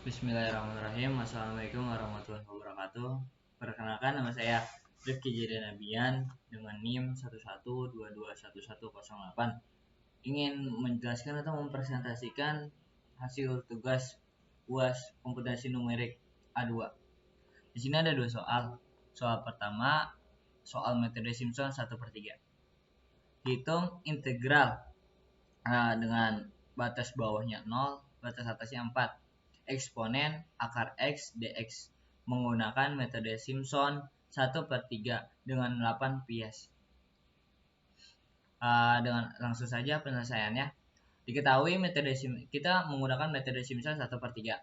Bismillahirrahmanirrahim. Assalamualaikum warahmatullahi wabarakatuh. Perkenalkan, nama saya Rifki Jedanabian dengan NIM 11221108. Ingin menjelaskan atau mempresentasikan hasil tugas UAS Komputasi Numerik A2. Di sini ada dua soal. Soal pertama, soal metode Simpson 1/3. Hitung integral dengan batas bawahnya 0, batas atasnya 4. Eksponen akar X dx menggunakan metode Simpson 1/3 dengan 8 bias. Dengan langsung saja penyelesaiannya. Diketahui kita menggunakan metode Simpson 1/3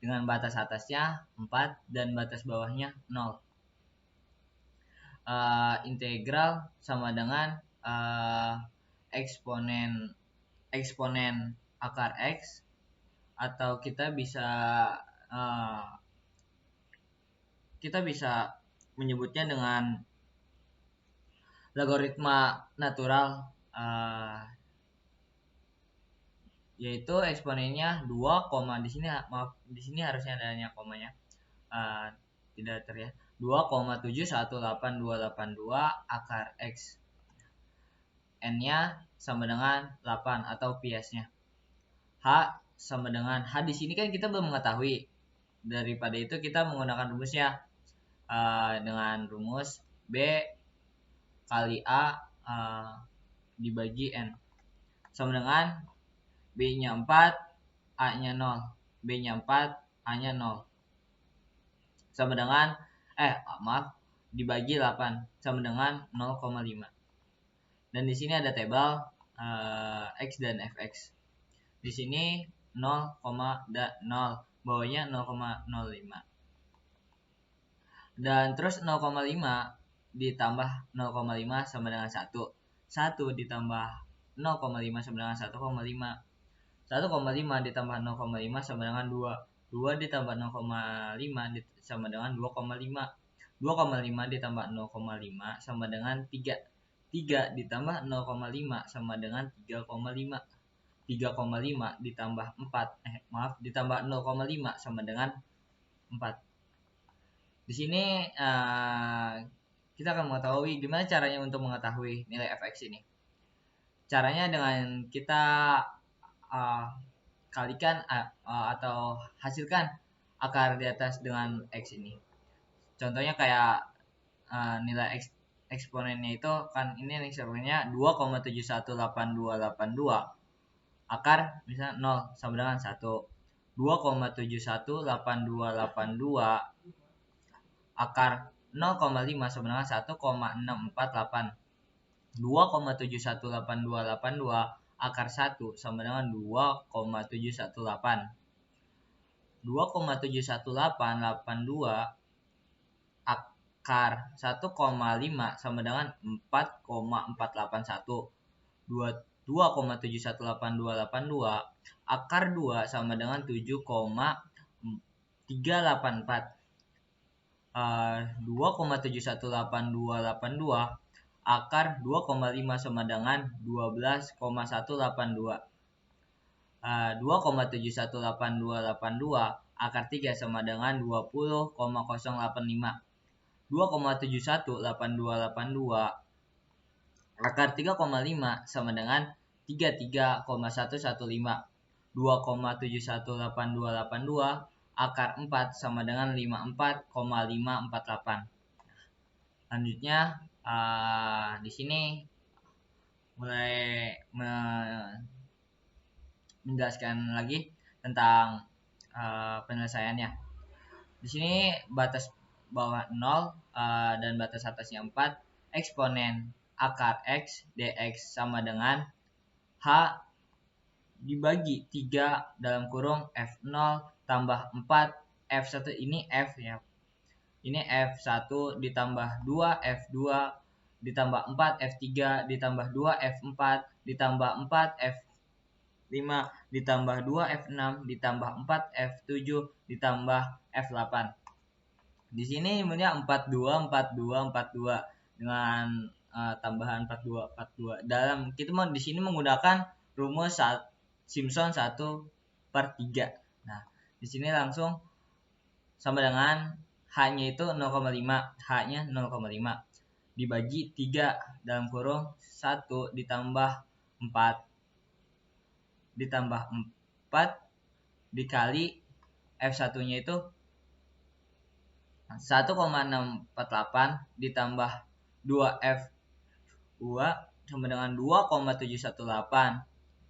dengan batas atasnya 4 dan batas bawahnya 0. Integral sama dengan eksponen akar X, atau kita bisa menyebutnya dengan logaritma natural, yaitu eksponennya 2, di sini harusnya adanya komanya, tidak terlihat, 2,71822 akar X. N-nya sama dengan 8 atau biasnya. H sama dengan H di sini kan kita belum mengetahui. Daripada itu kita menggunakan rumusnya dengan rumus B kali A dibagi N sama dengan B-nya 4, A-nya 0, B-nya 4, A-nya 0 sama dengan dibagi 8 sama dengan 0,5. Dan di sini ada tabel X dan Fx. Di sini 0,0, bawahnya 0,05. Dan terus 0,5 ditambah 0,5 sama dengan 1. 1 ditambah 0,5 sama dengan 1,5. 1,5 ditambah 0,5 sama dengan 2. 2 ditambah 0,5 sama dengan 2,5. 2,5 ditambah 0,5 sama dengan 3. 3 ditambah 0,5 sama dengan 3,5. 3,5 ditambah 4 ditambah 0,5 sama dengan 4. Di sini kita akan mengetahui gimana caranya untuk mengetahui nilai fx ini. Caranya dengan kita kalikan atau hasilkan akar di atas dengan x ini. Contohnya kayak nilai eksponennya itu kan, ini eksponennya 2,71822. Akar misalnya 0 sama dengan 1. 2,71822 akar 0,5 sama dengan 1,648. 2,71822 akar 1 sama dengan 2,718. 2,71882 akar 1,5 sama dengan 4,481. 2,71882 akar 2 sama dengan 7,384. 2,71882 akar 2,5 sama dengan 12,182. 2,71882 akar 3 sama dengan 20,085. 2,71882 akar 3,5 sama dengan 33,115. 2,71882 akar 4 sama dengan 54,548. Selanjutnya di sini mulai menjelaskan lagi tentang penyelesaiannya. Di sini batas bawah 0 dan batas atasnya 4. Eksponen akar X dx sama dengan H dibagi 3 dalam kurung F0 tambah 4 F1. Ini F ya. Ini F1 ditambah 2 F2 ditambah 4 F3 ditambah 2 F4 ditambah 4 F5 ditambah 2 F6 ditambah 4 F7 ditambah F8. Di sini sebenarnya 42 42 42 dengan tambahan 42 42. Dalam kita mau di sini menggunakan rumus Simpson 1/3. Nah, Di sini langsung sama dengan H-nya itu 0,5, H-nya 0,5 dibagi 3 dalam kurung 1 ditambah 4 dikali F1-nya itu 1,648 ditambah 2F2 sama dengan 2,718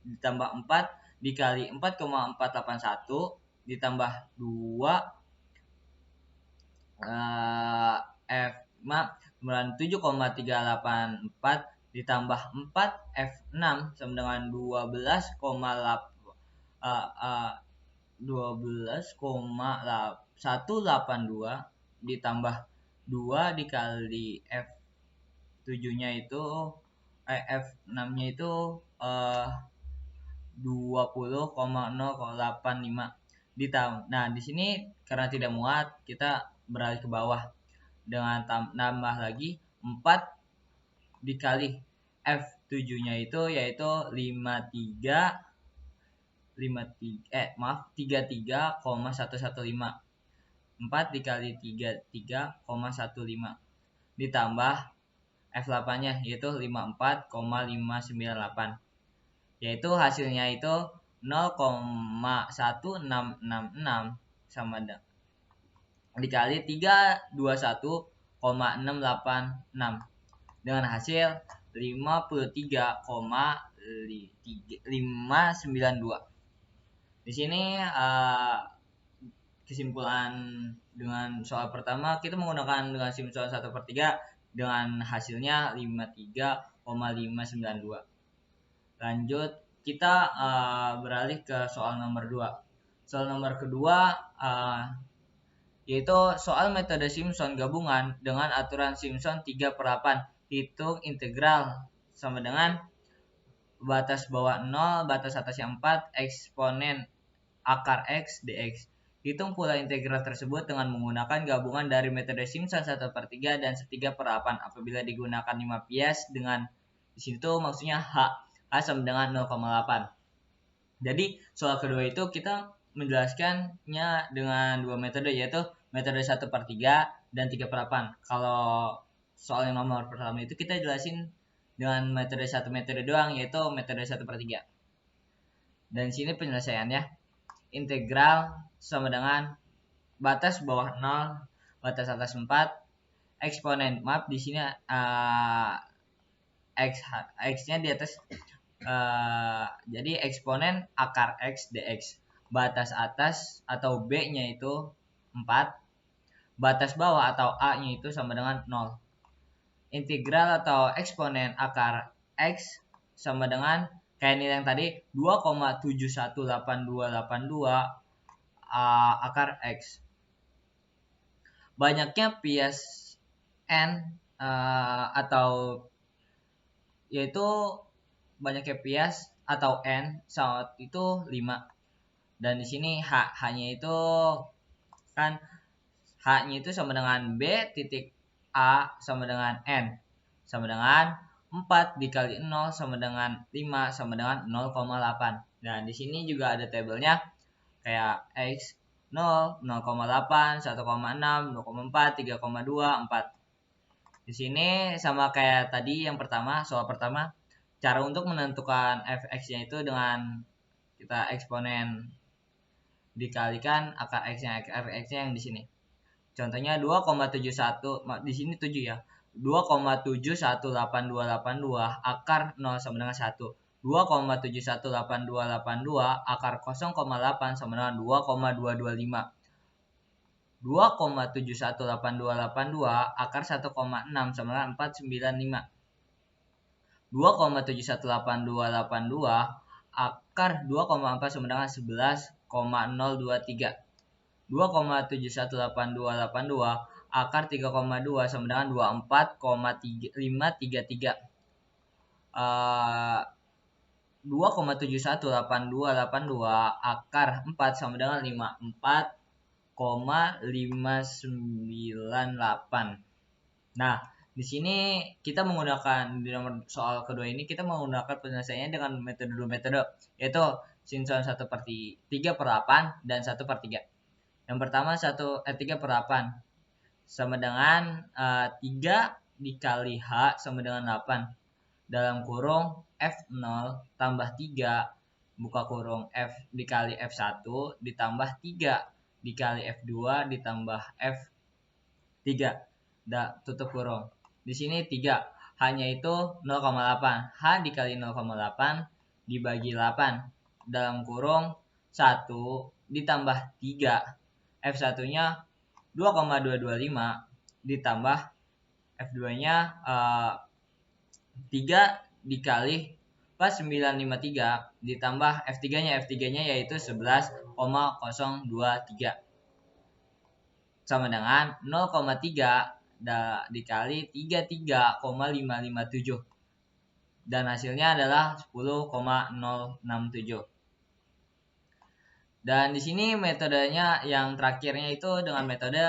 ditambah 4 dikali 4,481 ditambah 2 F5 kemudian 7,384 ditambah 4 F6 sama dengan 12,182 ditambah 2 dikali F7-nya itu F6-nya itu 20,085 ditambah. Nah, di sini karena tidak muat, kita beralih ke bawah dengan nambah lagi 4 dikali F7-nya itu yaitu 33,115 4 dikali 33,15 ditambah F8-nya yaitu 54,598 yaitu hasilnya itu 0,1666 sama dikali 321,686 dengan hasil 53,592. Di sini kesimpulan dengan soal pertama kita menggunakan dengan simulasi 1/3 dengan hasilnya 53,592. Lanjut kita beralih ke soal nomor 2. Soal nomor kedua yaitu soal metode Simpson gabungan dengan aturan Simpson 3/8. Hitung integral sama dengan batas bawah 0, batas atasnya 4, eksponen akar X dx. Hitung pula integral tersebut dengan menggunakan gabungan dari metode Simpson 1/3 dan 3/8 apabila digunakan 5 bias dengan di situ maksudnya H sama dengan 0,8. Jadi soal kedua itu kita menjelaskannya dengan dua metode yaitu metode 1/3 dan 3/8. Kalau soal yang nomor pertama itu kita jelasin dengan metode satu metode doang yaitu metode 1/3. Dan sini penyelesaiannya integral sama dengan batas bawah 0, batas atas 4, eksponen. Maaf di sini x-nya di atas jadi eksponen akar X dx. Batas atas atau B-nya itu 4. Batas bawah atau A-nya itu sama dengan 0. Integral atau eksponen akar X sama dengan kayak nilai yang tadi 2,718282 akar X. Banyaknya bias N atau yaitu banyaknya bias atau N saat itu 5. Dan di sini H-nya itu kan H-nya itu sama dengan B titik A sama dengan N sama dengan 4 dikali 0 sama dengan 5 sama dengan 0,8. Dan di sini juga ada tabelnya kayak X 0, 0,8, 1,6, 0,4, 3,2, 4. Di sini sama kayak tadi yang pertama, soal pertama. Cara untuk menentukan fx-nya itu dengan kita eksponen dikalikan akar x-nya yang di sini. Contohnya 2,71 di sini 7 ya. 2,718282 akar 0 sama dengan 1. 2,718282 akar 0,8 sama dengan 2,225. 2,718282 akar 1,6 sama dengan 495. 2,718282 akar 2,4 sama dengan 11,023. 2,718282 akar 3,2 sama dengan 24,533. 2,718282 akar 4 sama dengan 54,598. Nah, di sini kita menggunakan di nomor soal kedua ini kita menggunakan penyelesaiannya dengan metode dua metode yaitu Simpson 1/3/8 dan 1/3. Yang pertama 3/8 sama dengan 3 dikali H sama dengan 8. Dalam kurung F0 tambah 3 buka kurung F dikali F1 ditambah 3 dikali F2 ditambah F3. Tutup kurung. Di sini 3. Hanya itu 0,8. H dikali 0,8 dibagi 8. Dalam kurung 1 ditambah 3. F1-nya 2,225 ditambah F2-nya 3 dikali pas 953 ditambah F3-nya yaitu 11,023 sama dengan 0,3 dikali 33,557 dan hasilnya adalah 10,067. Dan di sini metodenya yang terakhirnya itu dengan metode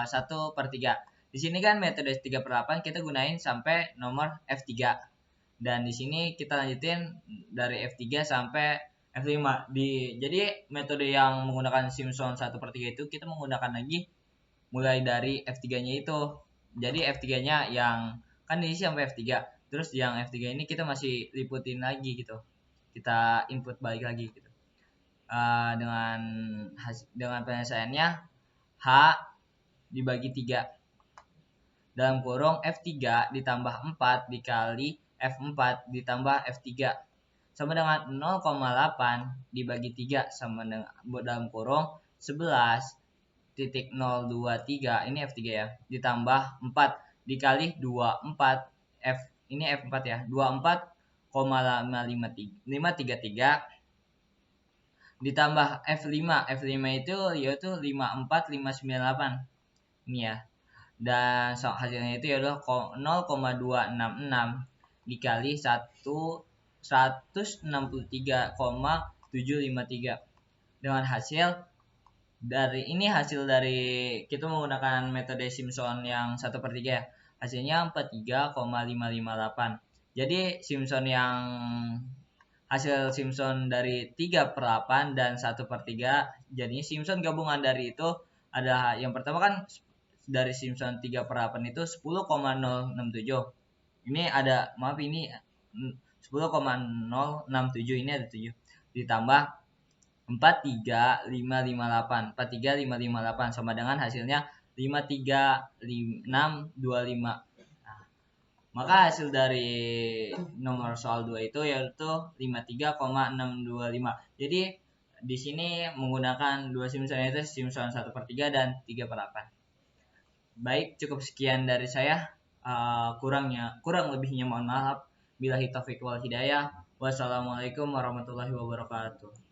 1/3. Di sini kan metode 3/8 kita gunain sampai nomor F3. Dan di sini kita lanjutin dari F3 sampai F5. Jadi metode yang menggunakan Simpson 1/3 itu kita menggunakan lagi mulai dari F3-nya itu. Jadi F3-nya yang kan di sini sampai F3. Terus yang F3 ini kita masih liputin lagi gitu. Kita input balik lagi gitu. Dengan penyelesaiannya H dibagi 3 dalam kurung F3 ditambah 4 dikali F4 ditambah F3 sama dengan 0,8 dibagi 3 sama dengan dalam kurung 11.023 ini F3 ya ditambah 4 dikali 24 ini F4 ya 24,533 ditambah F5 itu yaitu 54598 ini ya dan hasilnya itu adalah 0,266 dikali 163,753 dengan hasil dari kita menggunakan metode Simpson yang 1/3 ya hasilnya 43,558. Jadi Simpson yang hasil Simpson dari 3/8 dan 1/3 jadinya Simpson gabungan dari itu ada yang pertama kan dari Simpson 3/8 itu 10,067 ini ada ini 10,067 ini ada 7 ditambah 43558 sama dengan hasilnya 53625. Maka hasil dari nomor soal 2 itu yaitu 53,625. Jadi di sini menggunakan dua Simpson yaitu Simpson 1/3 dan 3/8. Baik, cukup sekian dari saya. Kurang lebihnya mohon maaf. Billahi taufiq wal hidayah. Wassalamualaikum warahmatullahi wabarakatuh.